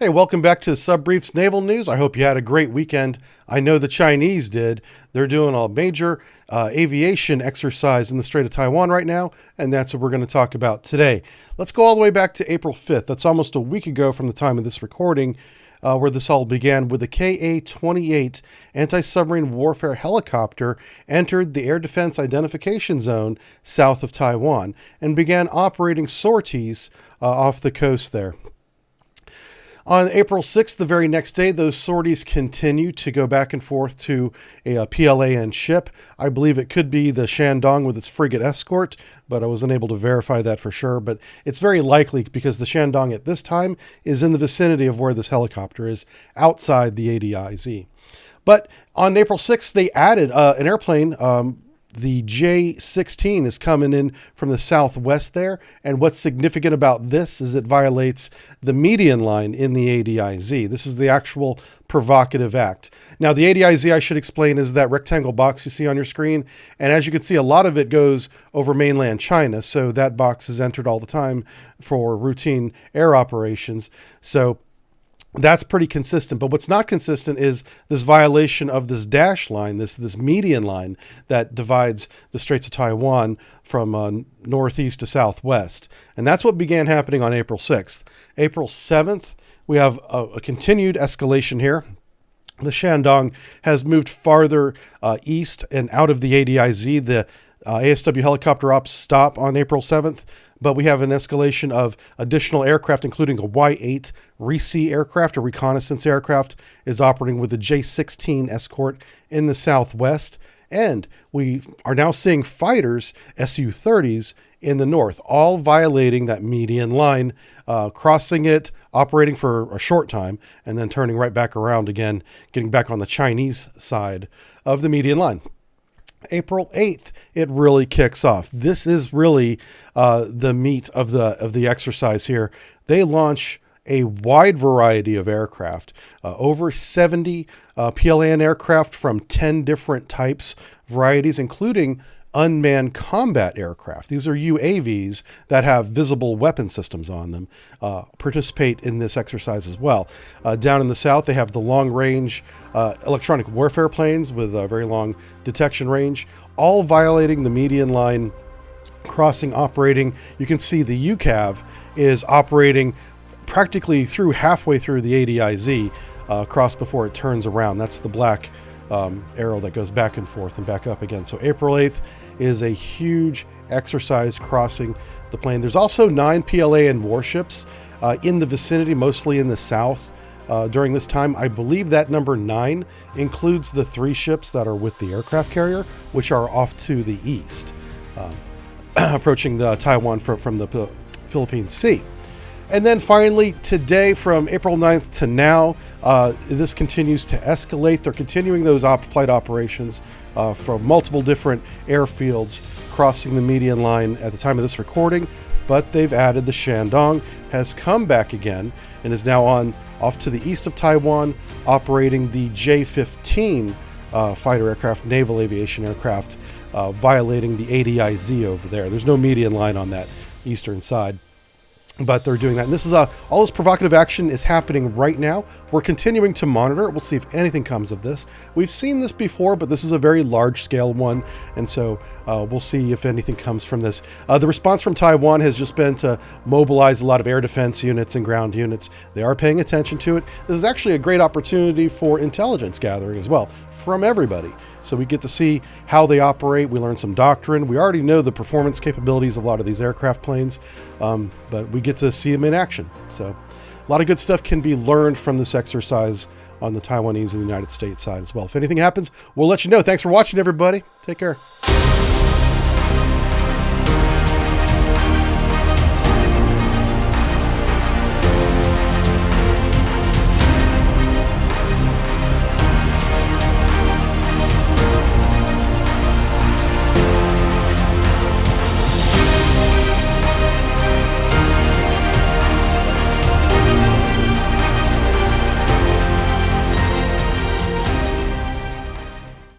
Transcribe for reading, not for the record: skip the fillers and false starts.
Hey, welcome back to the Subbrief's Naval News. I hope you had a great weekend. I know the Chinese did. They're doing a major aviation exercise in the Strait of Taiwan right now, and that's what we're going to talk about today. Let's go all the way back to April 5th. That's almost a week ago from the time of this recording, where this all began, with the Ka-28 anti-submarine warfare helicopter entered the Air Defense Identification Zone south of Taiwan and began operating sorties off the coast there. On April 6th, the very next day, those sorties continue to go back and forth to a PLAN ship. I believe it could be the Shandong with its frigate escort, but I wasn't able to verify that for sure. But it's very likely because the Shandong at this time is in the vicinity of where this helicopter is, outside the ADIZ. But on April 6th, they added an airplane. The J-16 is coming in from the southwest there, and what's significant about this is it violates the median line in the ADIZ. This is the actual provocative act. Now, the ADIZ, I should explain, is that rectangle box you see on your screen, and as you can see, a lot of it goes over mainland China, so that box is entered all the time for routine air operations. So that's pretty consistent. But what's not consistent is this violation of this dash line, this median line that divides the Straits of Taiwan from northeast to southwest. And that's what began happening on April 6th. April 7th, we have a continued escalation here. The Shandong has moved farther east and out of the ADIZ. The ASW helicopter ops stop on April 7th, but we have an escalation of additional aircraft, including a Y-8 REC aircraft, a reconnaissance aircraft, is operating with the J-16 escort in the southwest. And we are now seeing fighters, Su-30s, in the north, all violating that median line, crossing it, operating for a short time, and then turning right back around again, getting back on the Chinese side of the median line. April 8th, it really kicks off. This is really the meat of the exercise here. They launch a wide variety of aircraft, over 70 PLAN aircraft from 10 different types, varieties, including unmanned combat aircraft. These are UAVs that have visible weapon systems on them, participate in this exercise as well. Down in the south, they have the long-range electronic warfare planes with a very long detection range, all violating the median line, crossing, operating. You can see the UCAV is operating practically halfway through the ADIZ, across before it turns around. That's the black arrow that goes back and forth and back up again. So April 8th is a huge exercise crossing the plane. There's also 9 PLAN warships in the vicinity, mostly in the south during this time. I believe that number 9 includes the 3 ships that are with the aircraft carrier, which are off to the east, approaching the Taiwan from the Philippine Sea. And then finally, today, from April 9th to now, this continues to escalate. They're continuing those flight operations from multiple different airfields, crossing the median line at the time of this recording. But they've added the Shandong, has come back again, and is now off to the east of Taiwan, operating the J-15 fighter aircraft, naval aviation aircraft, violating the ADIZ over there. There's no median line on that eastern side, but they're doing that. And this is all this provocative action is happening right now. We're continuing to monitor it. We'll see if anything comes of this. We've seen this before, but this is a very large scale one. And so we'll see if anything comes from this. The response from Taiwan has just been to mobilize a lot of air defense units and ground units. They are paying attention to it. This is actually a great opportunity for intelligence gathering as well from everybody. So we get to see how they operate. We learn some doctrine. We already know the performance capabilities of a lot of these aircraft planes, but we get to see them in action. So a lot of good stuff can be learned from this exercise on the Taiwanese and the United States side as well. If anything happens, we'll let you know. Thanks for watching, everybody. Take care.